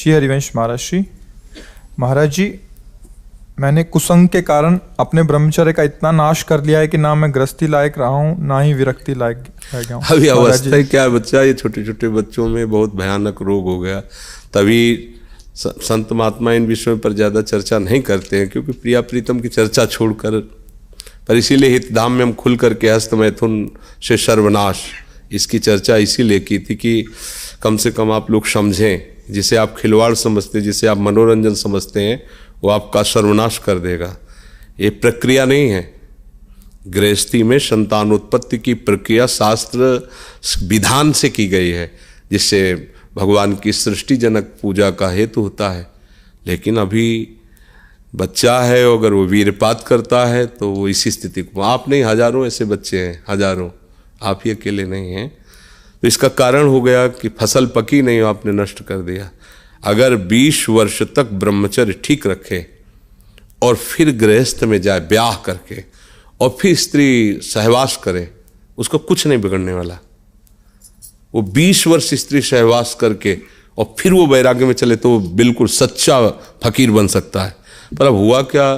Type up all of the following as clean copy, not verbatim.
श्री हरिवंश महाराज जी। महाराज जी, मैंने कुसंग के कारण अपने ब्रह्मचर्य का इतना नाश कर लिया है कि ना मैं गृहस्थी लायक रहा हूँ, ना ही विरक्ति लायक रह गया हूँ। अभी अवस्था क्या है बच्चा, ये छोटे छोटे बच्चों में बहुत भयानक रोग हो गया। तभी संत महात्मा इन विषयों पर ज़्यादा चर्चा नहीं करते हैं, क्योंकि प्रिया प्रीतम की चर्चा छोड़कर, पर इसीलिए हितधाम में हम खुल करके हस्त मैथुन से सर्वनाश इसकी चर्चा इसीलिए की थी कि कम से कम आप लोग समझें। जिसे आप खिलवाड़ समझते, जिसे आप मनोरंजन समझते हैं, वो आपका सर्वनाश कर देगा। ये प्रक्रिया नहीं है। गृहस्थी में संतान उत्पत्ति की प्रक्रिया शास्त्र विधान से की गई है, जिससे भगवान की सृष्टि जनक पूजा का हेतु होता है। लेकिन अभी बच्चा है, अगर वो वीरपात करता है तो वो इसी स्थिति को, आप नहीं, हजारों ऐसे बच्चे हैं, हजारों, आप ही अकेले नहीं हैं। तो इसका कारण हो गया कि फसल पकी नहीं, आपने नष्ट कर दिया। अगर 20 वर्ष तक ब्रह्मचर्य ठीक रखे और फिर गृहस्थ में जाए ब्याह करके और फिर स्त्री सहवास करे, उसको कुछ नहीं बिगड़ने वाला। वो 20 वर्ष स्त्री सहवास करके और फिर वो वैराग्य में चले तो वो बिल्कुल सच्चा फकीर बन सकता है। पर अब हुआ क्या,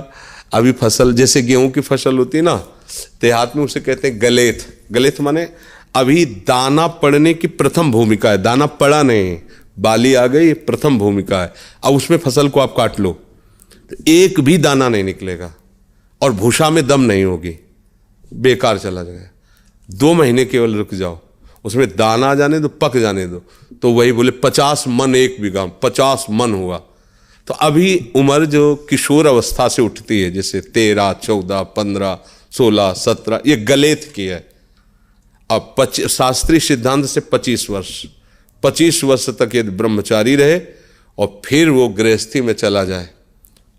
अभी फसल जैसे गेहूं की फसल होती है ना, देहात में उसे कहते हैं गलेथ। गलेथ माने अभी दाना पड़ने की प्रथम भूमिका है, दाना पड़ा नहीं, बाली आ गई, प्रथम भूमिका है। अब उसमें फसल को आप काट लो तो एक भी दाना नहीं निकलेगा और भूसा में दम नहीं होगी, बेकार चला जाएगा। 2 महीने केवल रुक जाओ, उसमें दाना आ जाने दो, पक जाने दो, तो वही बोले 50 मन 1 बीघा, 50 मन हुआ। तो अभी उम्र जो किशोर अवस्था से उठती है, जैसे 13, 14, 15, 16, 17, ये गलेथ की है। अब शास्त्रीय सिद्धांत से 25 वर्ष तक यदि ब्रह्मचारी रहे और फिर वो गृहस्थी में चला जाए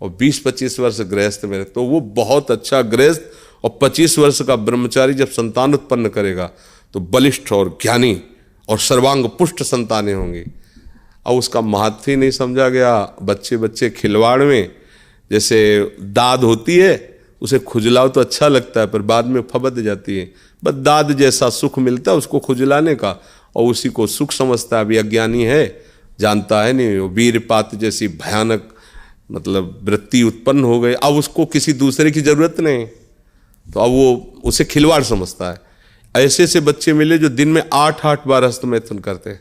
और 20-25 वर्ष गृहस्थ में रहे, तो वो बहुत अच्छा गृहस्थ। और 25 वर्ष का ब्रह्मचारी जब संतान उत्पन्न करेगा तो बलिष्ठ और ज्ञानी और सर्वांग पुष्ट संतानें होंगी। और उसका महत्व ही नहीं समझा गया। बच्चे खिलवाड़ में जैसे दाद होती है, उसे खुजलाओ तो अच्छा लगता है, पर बाद में फबद जाती है। बस दाद जैसा सुख मिलता है उसको खुजलाने का, और उसी को सुख समझता है। अभी अज्ञानी है, जानता है नहीं। वीरपात जैसी भयानक मतलब वृत्ति उत्पन्न हो गई, अब उसको किसी दूसरे की जरूरत नहीं, तो अब वो उसे खिलवाड़ समझता है। ऐसे ऐसे बच्चे मिले जो दिन में 8-8 बार हस्तमैथुन करते हैं,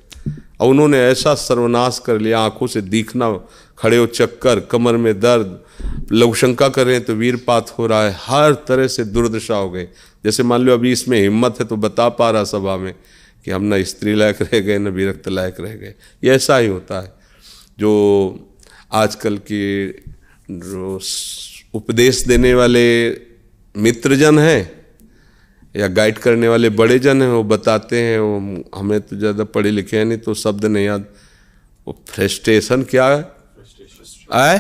और उन्होंने ऐसा सर्वनाश कर लिया, आंखों से दिखना, खड़े हो चक्कर, कमर में दर्द, लघुशंका कर रहे हैं तो वीरपात हो रहा है, हर तरह से दुर्दशा हो गई। जैसे मान लो अभी इसमें हिम्मत है तो बता पा रहा सभा में कि हम न स्त्री लायक रह गए, न विरक्त लायक रह गए। ये ऐसा ही होता है। जो आजकल के उपदेश देने वाले मित्रजन हैं या गाइड करने वाले बड़े जन हैं, वो बताते हैं, वो हमें तो ज़्यादा पढ़े लिखे हैं नहीं तो शब्द नहीं याद। वो फ्रस्ट्रेशन क्या है?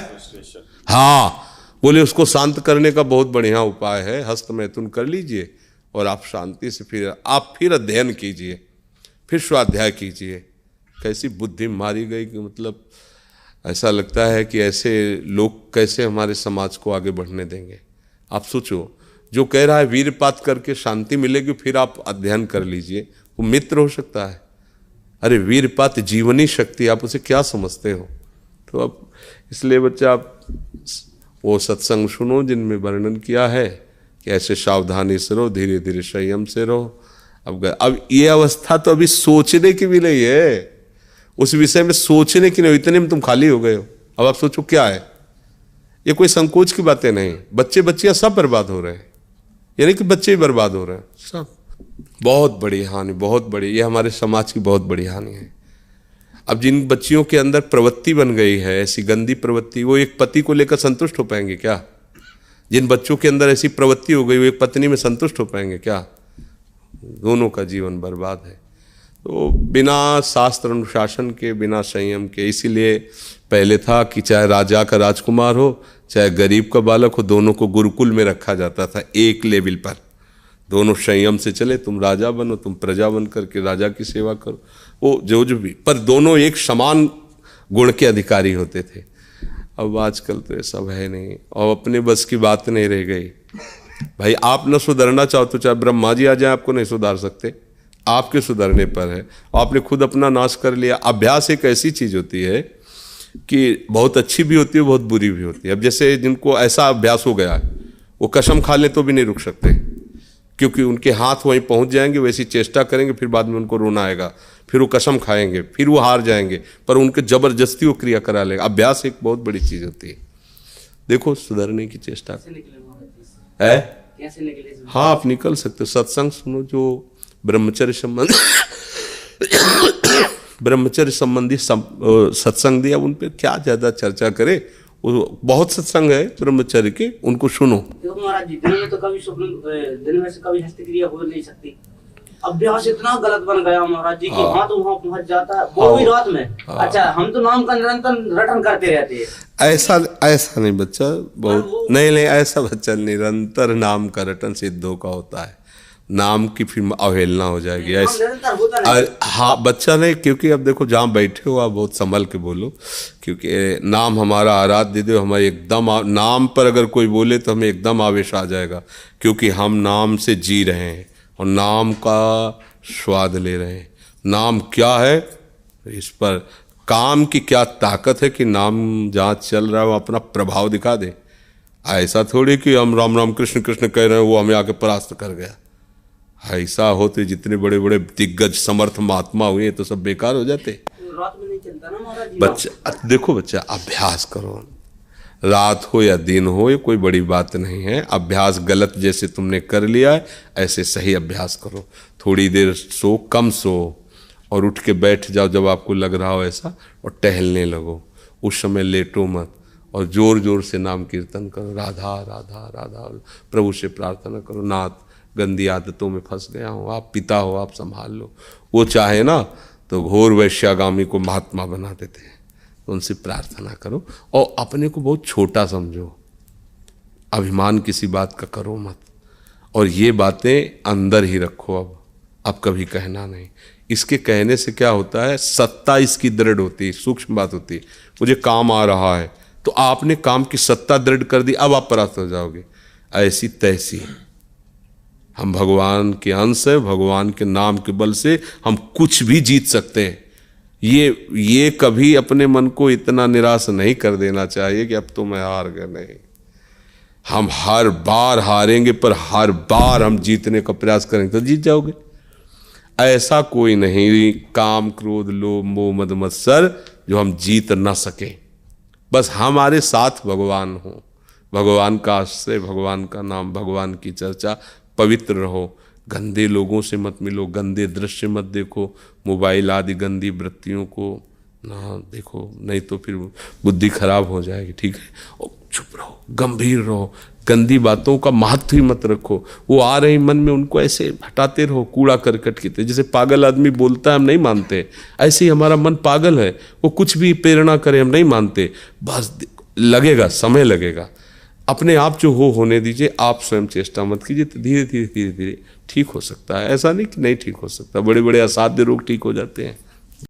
हाँ, बोले उसको शांत करने का बहुत बढ़िया उपाय है, हस्तमैथुन कर लीजिए और आप शांति से फिर अध्ययन कीजिए, फिर स्वाध्याय कीजिए। कैसी बुद्धि मारी गई कि मतलब ऐसा लगता है कि ऐसे लोग कैसे हमारे समाज को आगे बढ़ने देंगे। आप सोचो, जो कह रहा है वीरपात करके शांति मिलेगी, फिर आप अध्ययन कर लीजिए, वो मित्र हो सकता है। अरे वीरपात जीवनी शक्ति, आप उसे क्या समझते हो? तो अब इसलिए बच्चा आप वो सत्संग सुनो जिनमें वर्णन किया है कि ऐसे सावधानी से रहो, धीरे धीरे संयम से रहो। अब ये अवस्था तो अभी सोचने की भी नहीं है, उस विषय में सोचने की नहीं, इतने में तुम खाली हो गए हो। अब आप सोचो क्या है, ये कोई संकोच की बातें नहीं। बच्चियां सब बर्बाद हो रहे हैं, यानी कि बच्चे ही बर्बाद हो रहे हैं सब। बहुत बड़ी हानि, बहुत बड़ी, ये हमारे समाज की बहुत बड़ी हानि है। अब जिन बच्चियों के अंदर प्रवृत्ति बन गई है, ऐसी गंदी प्रवृत्ति, वो एक पति को लेकर संतुष्ट हो पाएंगे क्या? जिन बच्चों के अंदर ऐसी प्रवृत्ति हो गई, वो एक पत्नी में संतुष्ट हो पाएंगे क्या? दोनों का जीवन बर्बाद है। तो बिना शास्त्र अनुशासन के, बिना संयम के, इसीलिए पहले था कि चाहे राजा का राजकुमार हो, चाहे गरीब का बालक हो, दोनों को गुरुकुल में रखा जाता था एक लेवल पर। दोनों संयम से चले, तुम राजा बनो, तुम प्रजा बन करके राजा की सेवा करो, वो जो भी, पर दोनों एक समान गुण के अधिकारी होते थे। अब आजकल तो ये सब है नहीं, और अपने बस की बात नहीं रह गई। भाई आप न सुधरना चाहो तो चाहे ब्रह्मा जी आ जाए, आपको नहीं सुधार सकते, आपके सुधरने पर है। आपने खुद अपना नाश कर लिया। अभ्यास एक ऐसी चीज होती है, कि बहुत अच्छी भी होती है, बहुत बुरी भी होती है। अब जैसे जिनको ऐसा अभ्यास हो गया है, वो कसम खा ले तो भी नहीं रुक सकते, क्योंकि उनके हाथ वहीं पहुंच जाएंगे, वैसी चेष्टा करेंगे, फिर बाद में उनको रोना आएगा, फिर वो कसम खाएंगे, फिर वो हार जाएंगे, पर उनके जबरदस्ती वो क्रिया करा लेगा। अभ्यास एक बहुत बड़ी चीज होती है। देखो सुधरने की चेष्टा है। हाँ, आप निकल सकते हो। सत्संग सुनो, जो ब्रह्मचर्य संबंधी सत्संग दिया, उन पे क्या ज्यादा चर्चा करे। वो बहुत सत्संग है ब्रह्मचर्य के, उनको सुनो। देखो महाराज जी, दिन में तो कभी स्वप्न, दिन में से कभी हस्तक्रिया हो नहीं सकती। अभ्यास इतना गलत बन गया महाराज जी कि हाँ तो वहाँ पहुंच जाता है, वो भी रात में। अच्छा, हम तो नाम का निरंतर रटन करते रहते हैं। ऐसा नहीं बच्चा, बहुत नहीं, ऐसा बच्चा निरंतर नाम का रटन सिद्धों का होता है। नाम की फिर अवहेलना हो जाएगी ऐसे। हाँ बच्चा नहीं, क्योंकि अब देखो जहाँ बैठे हो आप बहुत संभल के बोलो, क्योंकि नाम हमारा आराध्य देव, हमारे एकदम नाम पर अगर कोई बोले तो हमें एकदम आवेश आ जाएगा, क्योंकि हम नाम से जी रहे हैं और नाम का स्वाद ले रहे हैं। नाम क्या है, इस पर काम की क्या ताकत है कि नाम जहाँ चल रहा है वो अपना प्रभाव दिखा दे। ऐसा थोड़ी कि हम राम राम कृष्ण कृष्ण कह रहे हैं, वो हमें आके परास्त कर गया। ऐसा होते जितने बड़े बड़े दिग्गज समर्थ महात्मा हुए तो सब बेकार हो जाते। रात में नहीं चलता ना महाराज जी। बच्चा देखो, बच्चा अभ्यास करो, रात हो या दिन हो, ये कोई बड़ी बात नहीं है। अभ्यास गलत जैसे तुमने कर लिया है, ऐसे सही अभ्यास करो। थोड़ी देर सो, कम सो, और उठ के बैठ जाओ जब आपको लग रहा हो ऐसा, और टहलने लगो। उस समय लेटो मत, और जोर जोर से नाम कीर्तन करो, राधा राधा राधा। प्रभु से प्रार्थना करो, नाथ गंदी आदतों में फंस गया हूँ, आप पिता हो, आप संभाल लो। वो चाहे ना तो घोर वैश्यागामी को महात्मा बना देते हैं, तो उनसे प्रार्थना करो। और अपने को बहुत छोटा समझो, अभिमान किसी बात का करो मत, और ये बातें अंदर ही रखो। अब कभी कहना नहीं। इसके कहने से क्या होता है, सत्ता इसकी दृढ़ होती है, सूक्ष्म बात होती है। मुझे काम आ रहा है तो आपने काम की सत्ता दृढ़ कर दी, अब आप परास्त हो जाओगे। ऐसी तैसी हम भगवान के अंश हैं, भगवान के नाम के बल से हम कुछ भी जीत सकते हैं। ये कभी अपने मन को इतना निराश नहीं कर देना चाहिए कि अब तो मैं हार गया। नहीं, हम हर बार हारेंगे, पर हर बार हम जीतने का प्रयास करेंगे तो जीत जाओगे। ऐसा कोई नहीं, काम क्रोध लोभ मोह मद मत्सर, जो हम जीत ना सके। बस हमारे साथ भगवान हो, भगवान का आश्रय, भगवान का नाम, भगवान की चर्चा। पवित्र रहो, गंदे लोगों से मत मिलो, गंदे दृश्य मत देखो, मोबाइल आदि गंदी वृत्तियों को ना देखो, नहीं तो फिर बुद्धि खराब हो जाएगी। ठीक है, और चुप रहो, गंभीर रहो, गंदी बातों का महत्व ही मत रखो। वो आ रही मन में, उनको ऐसे हटाते रहो, कूड़ा करकट की तरह। जैसे पागल आदमी बोलता है हम नहीं मानते, ऐसे ही हमारा मन पागल है, वो कुछ भी प्रेरणा करे हम नहीं मानते। बस लगेगा, समय लगेगा, अपने आप जो होने दीजिए। आप स्वयं चेष्टा मत कीजिए, तो धीरे धीरे धीरे धीरे ठीक हो सकता है। ऐसा नहीं कि नहीं ठीक हो सकता, बड़े बड़े असाध्य रोग ठीक हो जाते हैं।